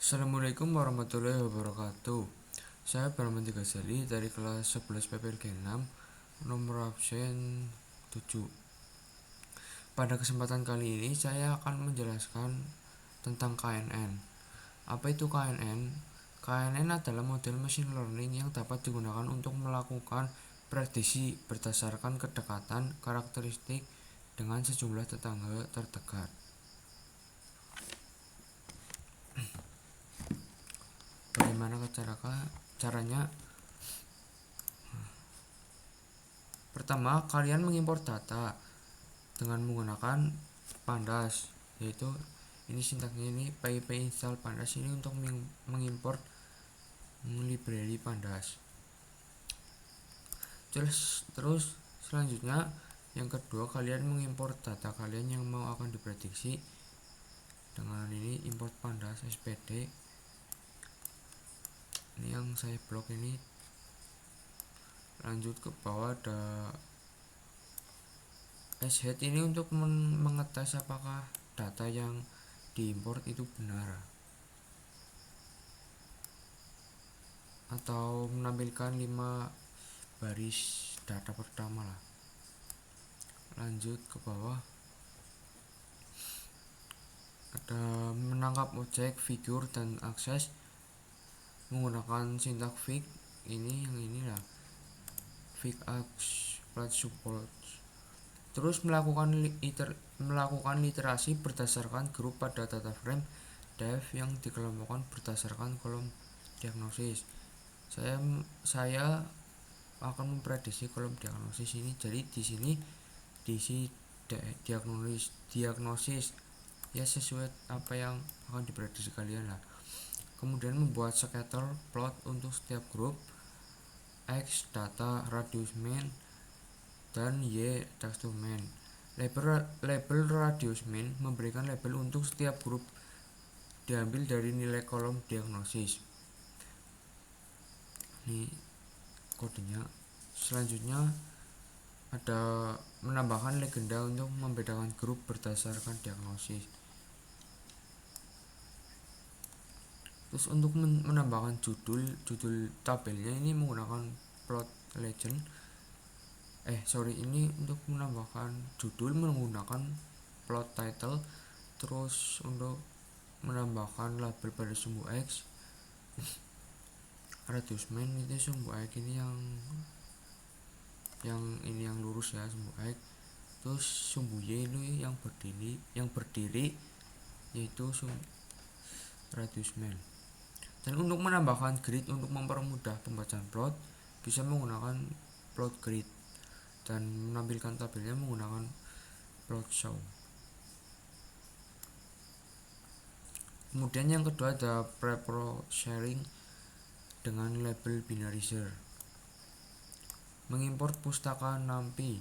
Assalamualaikum warahmatullahi wabarakatuh. Saya Barman Ghazali dari kelas 11 PPLG 6, nomor absen 7. Pada kesempatan kali ini saya akan menjelaskan tentang KNN. Apa itu KNN? KNN adalah model machine learning yang dapat digunakan untuk melakukan prediksi berdasarkan kedekatan karakteristik dengan sejumlah tetangga terdekat. Bagaimana caranya? Pertama, kalian mengimpor data dengan menggunakan pandas, yaitu ini sintaksnya ini pip install pandas ini untuk mengimpor library pandas. Terus selanjutnya yang kedua, kalian mengimpor data kalian yang mau akan diprediksi dengan ini import pandas spd. Ini yang saya blok ini. Lanjut ke bawah ada head ini untuk mengetes apakah data yang diimport itu benar atau menampilkan 5 baris data pertama lah. Lanjut ke bawah ada menangkap objek, figur, dan akses menggunakan sintaks fig. Ini yang inilah fig ax plus support. Terus melakukan literasi berdasarkan grup pada data frame dev yang dikelompokkan berdasarkan kolom diagnosis. Saya akan memprediksi kolom diagnosis ini. Jadi di sini diisi diagnosis ya sesuai apa yang akan diprediksi kalian lah. Kemudian membuat scatter plot untuk setiap grup, X data radius main dan Y texture main. Label radius main memberikan label untuk setiap grup diambil dari nilai kolom diagnosis. Ini kodenya. Selanjutnya ada menambahkan legenda untuk membedakan grup berdasarkan diagnosis. Terus untuk menambahkan judul tabelnya ini menggunakan plot legend. Ini untuk menambahkan judul menggunakan plot title. Terus untuk menambahkan label pada sumbu X, radius main itu sumbu X ini yang lurus ya, sumbu X. Terus sumbu Y ini yang berdiri yaitu radius main. Dan untuk menambahkan grid untuk mempermudah pembacaan plot bisa menggunakan plot grid dan menampilkan tabelnya menggunakan plot show. Kemudian yang kedua ada pre-processing dengan label binarizer. Mengimport pustaka NumPy,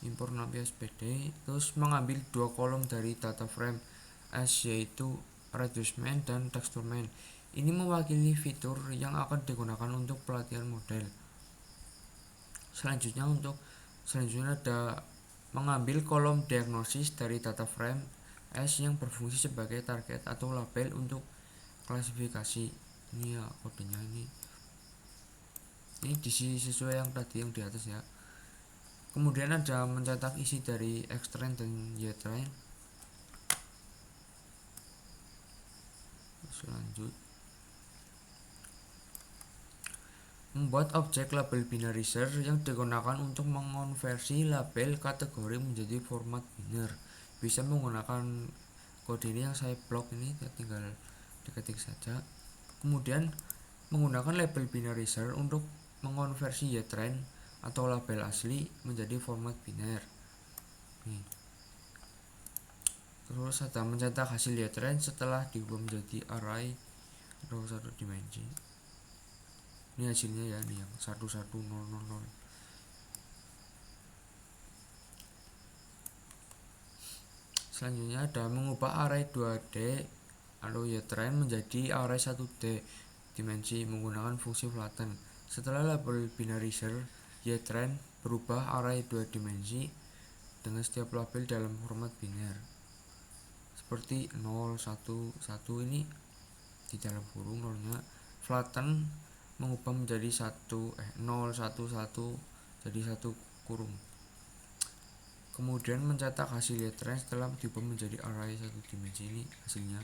import NumPy spd, terus mengambil 2 kolom dari data frame S yaitu radius main dan texture main. Ini mewakili fitur yang akan digunakan untuk pelatihan model. Selanjutnya ada mengambil kolom diagnosis dari data frame S yang berfungsi sebagai target atau label untuk klasifikasi. Ini ya kodenya ini diisi sesuai yang tadi yang di atas ya. Kemudian ada mencetak isi dari Xtrain dan Ytrain. Selanjut membuat objek label binarizer yang digunakan untuk mengonversi label kategori menjadi format biner. Bisa menggunakan kode ini yang saya blok ini, tinggal diketik saja. Kemudian menggunakan label binarizer untuk mengonversi Ytrain atau label asli menjadi format biner. Terus ada mencetak hasil Ytrain setelah diubah menjadi array atau satu dimensi. Ini hasilnya ya, ini yang 11000. Selanjutnya ada mengubah array 2D atau Ytrain menjadi array 1D dimensi menggunakan fungsi flatten. Setelah label binarizer, Ytrain berubah array 2 dimensi dengan setiap label dalam format biner seperti 0, 1, 1 ini di dalam kurung, nolnya flatten mengubah menjadi 0 1 1 jadi 1 kurung. Kemudian mencetak hasil lihat range setelah diubah menjadi array satu dimensi. Ini hasilnya.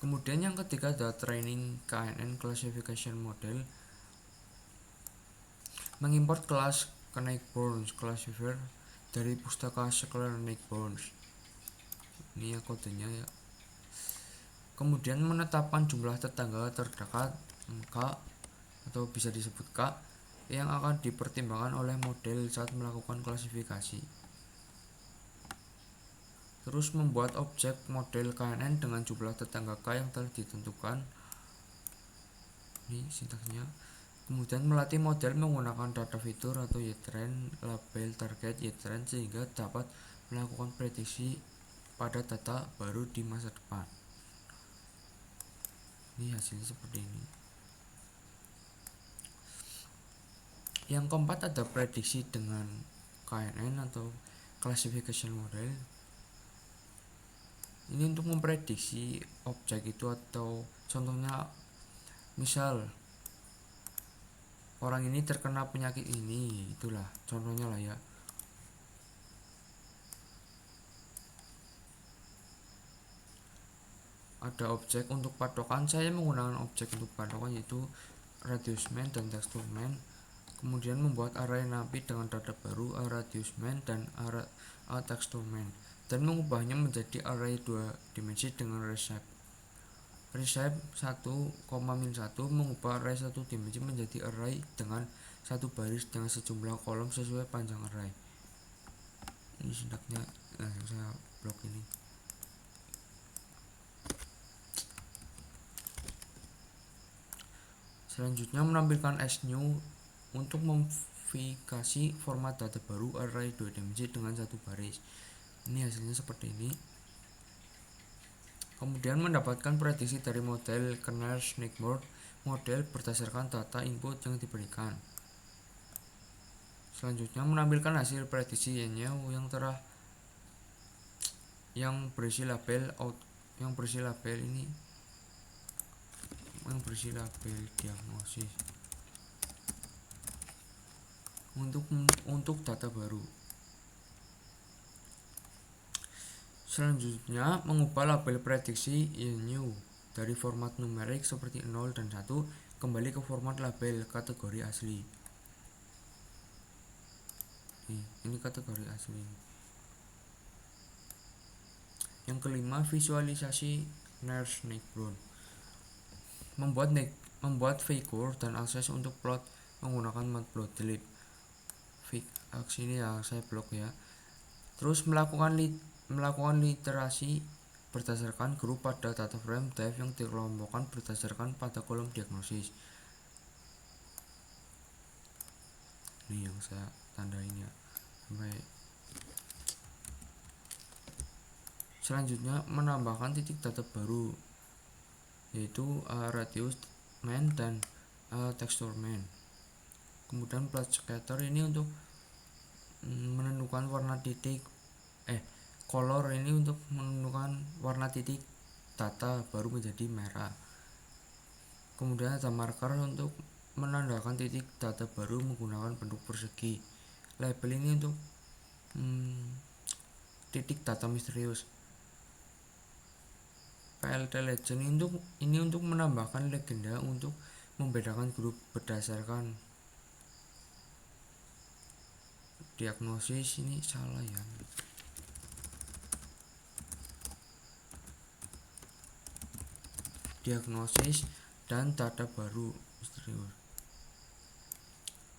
Kemudian yang ketiga adalah training KNN classification model. Mengimport kelas Knightborn classifier dari pustaka Knightborn. Ini ya kodenya ya. Kemudian menetapkan jumlah tetangga terdekat K atau bisa disebut K yang akan dipertimbangkan oleh model saat melakukan klasifikasi. Terus membuat objek model KNN dengan jumlah tetangga K yang telah ditentukan. Ini sintaksnya. Kemudian melatih model menggunakan data fitur atau yetrend, label target yetrend sehingga dapat melakukan prediksi pada data baru di masa depan. Ini hasilnya seperti ini. Yang keempat ada prediksi dengan KNN atau classification model. Ini untuk memprediksi objek itu, atau contohnya misal orang ini terkena penyakit ini, itulah contohnya lah ya. Ada objek untuk patokan, saya menggunakan objek untuk patokan yaitu radius main dan texture main. Kemudian membuat array napi dengan data baru radius main dan texture main, dan mengubahnya menjadi array 2 dimensi dengan reshape. Reshape 1, mengubah array 1 dimensi menjadi array dengan satu baris dengan sejumlah kolom sesuai panjang array. Ini sintaknya, saya blok ini. Selanjutnya menampilkan snew untuk memverifikasi format data baru array 2 dimensi dengan satu baris. Ini hasilnya seperti ini. Kemudian mendapatkan prediksi dari model Knightborn model berdasarkan data input yang diberikan. Selanjutnya menampilkan hasil prediksi yang berisi label diagnosis untuk data baru. Selanjutnya mengubah label prediksi new dari format numerik seperti 0 dan 1 kembali ke format label kategori asli. Ini kategori asli. Yang kelima, visualisasi Knightborn. Membuat figur dan akses untuk plot menggunakan matplotlib. Aksi ini ya saya blok ya. Terus melakukan literasi berdasarkan grup pada data frame div yang dikelompokkan berdasarkan pada kolom diagnosis. Ini yang saya tandain ya. Selanjutnya menambahkan titik data baru yaitu radius main dan texture main. Kemudian plot scatter ini untuk menentukan warna titik color ini untuk menentukan warna titik data baru menjadi merah. Kemudian ada marker untuk menandakan titik data baru menggunakan bentuk persegi. Label ini untuk titik data misterius. PLT legend ini untuk menambahkan legenda untuk membedakan grup berdasarkan diagnosis. Ini salah ya. Diagnosis dan data baru misterius.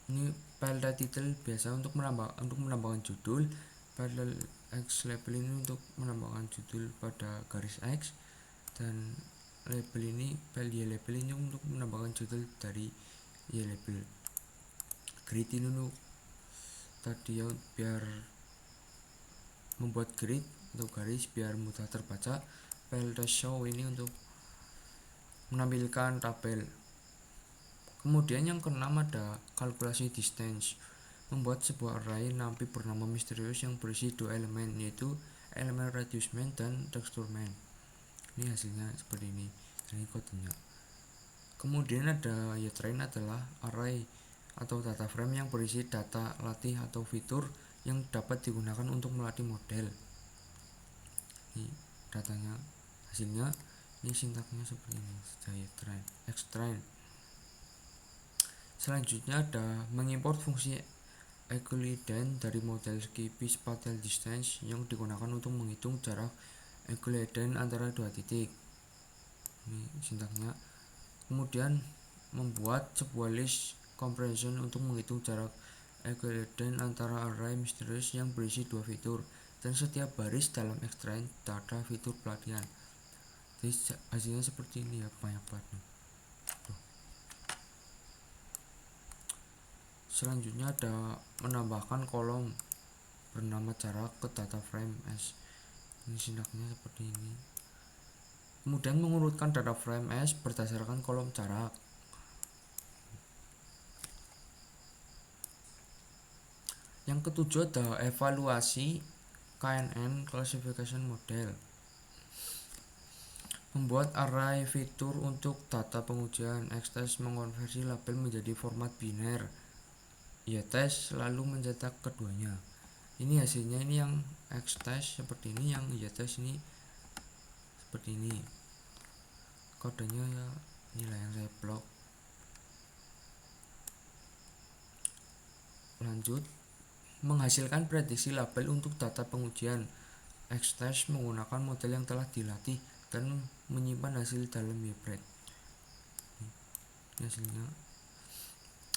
Ini PLT title biasa untuk menambahkan judul. PLT X label ini untuk menambahkan judul pada garis X, dan label ini label ini untuk menambahkan judul dari label. Grid ini untuk tadi ya, biar membuat grid atau garis biar mudah terbaca. PLT show ini untuk menampilkan tabel. Kemudian yang keenam ada kalkulasi distance. Membuat sebuah array napi bernama misterius yang berisi 2 elemen, yaitu elemen radius main dan texture main. Ini hasilnya seperti ini, ini kodenya. Kemudian ada train adalah array atau data frame yang berisi data latih atau fitur yang dapat digunakan untuk melatih model. Ini datanya, hasilnya ini sintaksnya seperti ini, train, extrain. Selanjutnya ada mengimport fungsi Euclidean dari model Skippy Spatial Distance yang digunakan untuk menghitung jarak Euclidean antara dua titik. Ini sintaksnya. Kemudian membuat sebuah list comprehension untuk menghitung jarak Euclidean antara array misterius yang berisi dua fitur, dan setiap baris dalam extrain data fitur pelatihan. Jadi hasilnya seperti ini ya, banyak banget nih. Selanjutnya ada menambahkan kolom bernama jarak ke data frame S. Ini sintaksnya seperti ini. Kemudian mengurutkan data frame S berdasarkan kolom jarak. Yang ketujuh ada evaluasi KNN Classification Model. Membuat array fitur untuk data pengujian. Xtest mengkonversi label menjadi format biner. YTest lalu mencetak keduanya. Ini hasilnya, ini yang Xtest seperti ini, yang YTest ini seperti ini. Kodenya ya inilah yang saya blok. Lanjut, menghasilkan prediksi label untuk data pengujian. Xtest menggunakan model yang telah dilatih dan menyimpan hasil dalam YBRED. Ini hasilnya.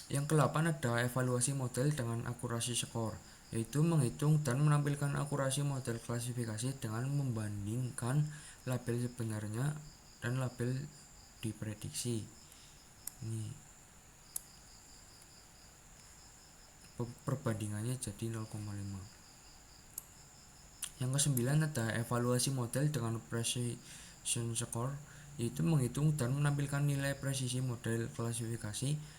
Yang ke-8 ada evaluasi model dengan akurasi skor, yaitu menghitung dan menampilkan akurasi model klasifikasi dengan membandingkan label sebenarnya dan label diprediksi. Ini perbandingannya jadi 0,5. Yang ke-9 ada evaluasi model dengan precision score, yaitu menghitung dan menampilkan nilai presisi model klasifikasi.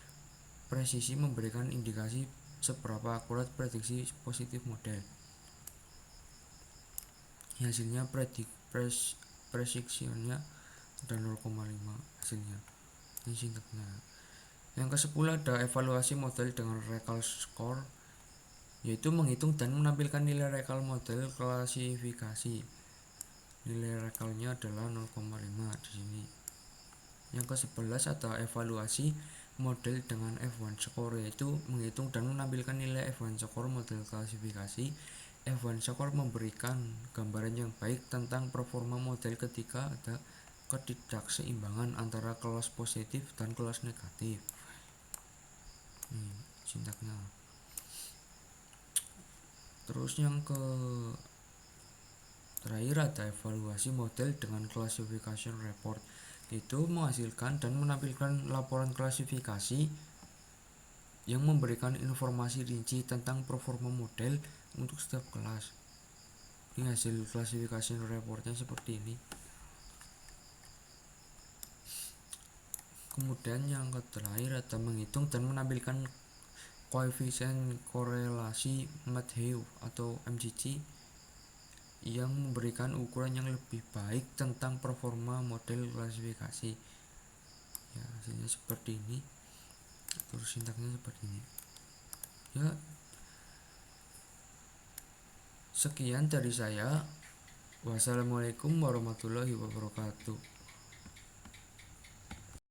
Presisi memberikan indikasi seberapa akurat prediksi positif model. Hasilnya prediksinya ada 0,5 hasilnya. Ini sintaksnya. Yang ke-10 ada evaluasi model dengan recall score, yaitu menghitung dan menampilkan nilai recall model klasifikasi. Nilai recallnya adalah 0,5 di sini. Yang ke-11 ada evaluasi model dengan F1 score, yaitu menghitung dan menampilkan nilai F1 score model klasifikasi. F1 score memberikan gambaran yang baik tentang performa model ketika ada ketidakseimbangan antara kelas positif dan kelas negatif. Sintaksnya. Terus yang ke terakhir ada evaluasi model dengan classification report, itu menghasilkan dan menampilkan laporan klasifikasi yang memberikan informasi rinci tentang performa model untuk setiap kelas. Ini hasil klasifikasi reportnya seperti ini. Kemudian yang terakhir ada menghitung dan menampilkan koefisien korelasi Matthew atau MCC yang memberikan ukuran yang lebih baik tentang performa model klasifikasi. Ya, hasilnya seperti ini. Terus sintaksnya seperti ini. Ya, sekian dari saya. Wassalamualaikum warahmatullahi wabarakatuh.